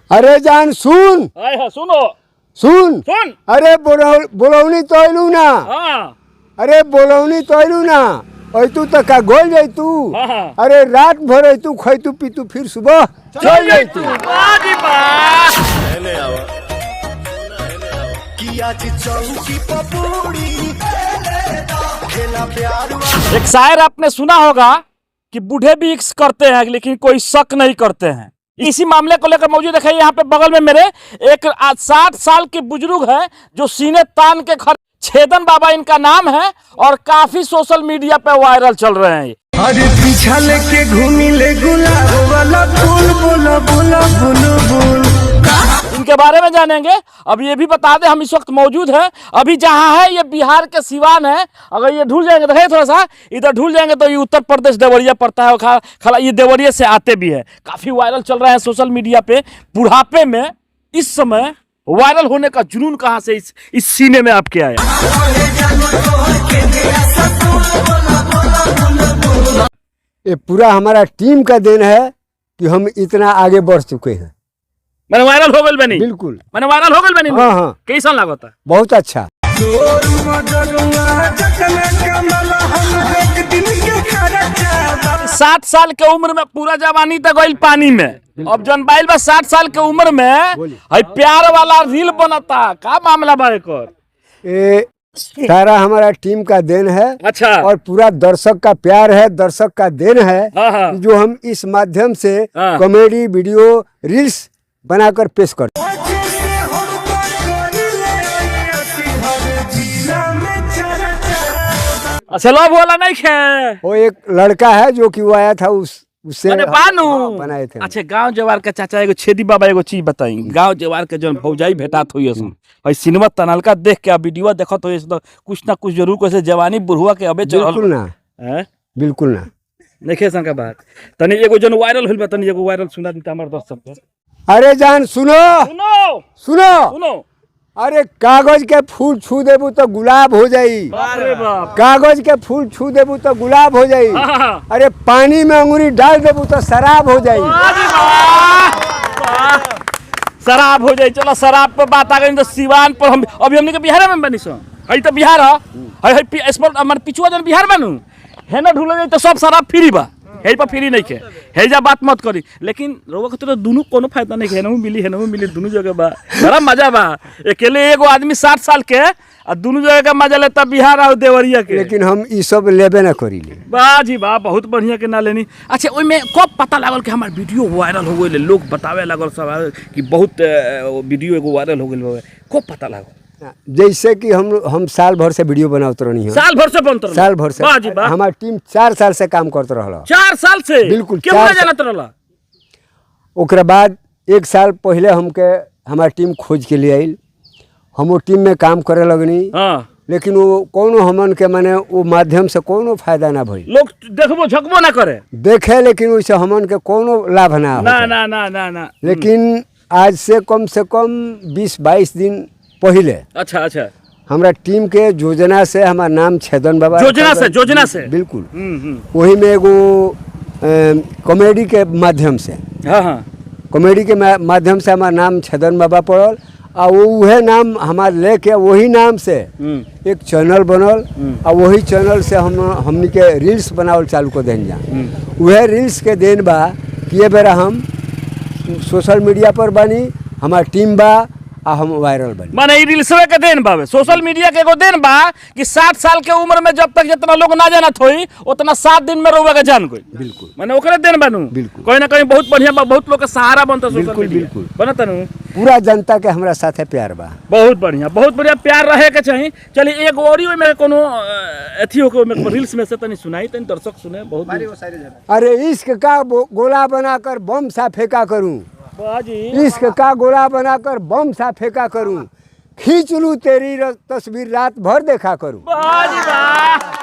अरे जान सुन। सुनो सुन सुन। अरे बोलौनी तोयलू ना। हाँ अरे बोलौनी तोयलू ना तू तो का गोल जाई तू। हाँ। अरे रात भर तू खैतू पीतू फिर सुबह चल जाई तू। एक शायर आपने सुना होगा कि बूढ़े भी इश्क करते हैं लेकिन कोई शक नहीं करते हैं। इसी मामले को लेकर मौजूद है यहाँ पे बगल में मेरे एक 60 साल के बुजुर्ग है जो सीने तान के खड़े, छेदन बाबा इनका नाम है और काफी सोशल मीडिया पे वायरल चल रहे हैं। अरे पीछा लेके घूमी ले गुलाब वाला फूल बोला बोला बोलो बोल। इनके बारे में जानेंगे। अब ये भी बता दें हम इस वक्त मौजूद हैं अभी जहां है ये बिहार के सिवान है। अगर ये ढूल जाएंगे तो थोड़ा सा इधर ढूल जाएंगे तो ये उत्तर प्रदेश देवरिया पड़ता है। खला ये देवरिया से आते भी है, काफी वायरल चल रहे हैं सोशल मीडिया पे। बुढ़ापे में इस समय वायरल होने का जुनून कहां से इस सीने में आपके आया? ये पूरा हमारा टीम का देन है कि हम इतना आगे बढ़ चुके हैं। मैंने वायरल हो गए बनी। बिल्कुल मैंने वायरल हो गए बनी। हाँ हाँ। कैसा लागता? बहुत अच्छा। 60 साल के उम्र में पूरा जवानी तक गई पानी में। अब जौन बाइल बा 60 साल के उम्र में है प्यार वाला रील बनता का मामला बा एकर? ये सारा हमारा टीम का देन है। अच्छा। और पूरा दर्शक का प्यार है, दर्शक का देन है। हाँ। जो हम इस माध्यम से हाँ। कॉमेडी वीडियो रील्स बनाकर पेश करते हैं। अच्छा लोग बोला नहीं खे। वो एक लड़का है जो कि वो आया था उससे बानू बनाए थे। अच्छा गांव जवार का चाचा एगो छेदी बाबा एगो चीज बताई। गांव जवार के जो भौजाई भेटात हुई और सिनेमा तनालका देख के वीडियो देखत हो तो कुछ ना कुछ जरूर कैसे जवानी बुढ़वा के अबे बिल्कुल ना। बिल्कुल ना देखे सन का बात तनी एगो जन वायरल होल बा तनी एगो वायरल सुना दी हमर दोस्त सब के। अरे जान सुनो सुनो सुनो सुनो। अरे कागज के फूल छू देबू तो गुलाब हो जाई। अरे बाप। कागज के फूल छू देबू तो गुलाब हो जाई। अरे पानी में अंगूरी डाल देबू तो शराब हो जाई। शराब हो जाई। चलो शराब पे बात आ गई तो सिवान पर हम अभी हमने के बिहार में बनी सो हई तो बिहार है स्पॉट मन पिछुआ जन बिहार बनू है ना ढूल जाई तो सब शराब फ्री बा है पर फ्री नहीं के है जा बात मत करी। लेकिन रोवा तो दोनों कोनो फायदा नहीं है ना मिली दोनों जगह बा बड़ा मजा बा। अकेले एगो आदमी 60 साल के और दोनों जगह का मजा लेता बिहार और देवरिया के। लेकिन हम ई सब लेबे ना करी ले। वाह जी वाह बहुत बढ़िया के ना लेनी। अच्छा ओई में कब पता लागल कि हमार वीडियो वायरल हो गइल? लोग बतावे लागल सब कि बहुत वीडियो एगो वायरल हो गइल बा। कब पता लागल? जैसे कि हम साल भर से वीडियो बनाते रहनी है। साल भर से बनत रहल? साल भर से। वाह जी वाह। हमार टीम 4 साल से काम करते रहला। 4 साल से? बिल्कुल। क्यों ना जानत रहला? ओकरा बाद 1 साल पहले हमके हमार टीम खोज के लिए आइल। हम वो टीम में काम करे लगनी। हाँ। लेकिन वो कोनो हमन के माने वो माध्यम से कोनो फायदा ना भइल। लोग देखबो झकबो ना करे देखे लेकिन वैसे हमन के कोनो लाभ ना ना ना ना ना ना। लेकिन आज से कम 20-22 दिन पहले अच्छा अच्छा हमारा टीम के योजना से हमारा नाम छेदन बाबा। योजना से बिल्कुल। वही में एगो कॉमेडी के माध्यम से। हाँ हाँ। कॉमेडी के माध्यम से हमारा नाम छेदन बाबा पड़ल और वह नाम हमारे लेके वही नाम से एक चैनल बनल और वही चैनल से हमनी के रील्स बनावल चालू कर दें। वह रील्स के देन बा कि ये बेरा हम सोशल मीडिया पर बनी, हमार टीम बा आ हम वायरल बनी। माने ई रील्सवे के देन बावे, सोशल मीडिया के एगो देन बा कि 60 साल के उम्र में जब तक जितना लोग ना जानत होई उतना 7 दिन में रोवे के जान गई। बिल्कुल। माने ओकरे देन बानू। बिल्कुल। कहीं ना कहीं बहुत बढ़िया बा, बहुत लोग के सहारा बनता सोशल बिल्कुल मीडिया। बिल्कुल बनता नु पूरा जनता के हमरा साथे प्यार बा। बहुत बढ़िया प्यार रहे के चाहिए। चलिए एक ऑडियो में कोनो अथी हो के रील्स में से तनी सुनाई तनी दर्शक सुने। बहुत अरे इश्क का गोला बनाकर बम सा फेंका करूं, बाजी इश्क का गोला बनाकर बम सा फेंका करूं, खींच लूं तेरी तस्वीर रात भर देखा करूं। बाजी वाह।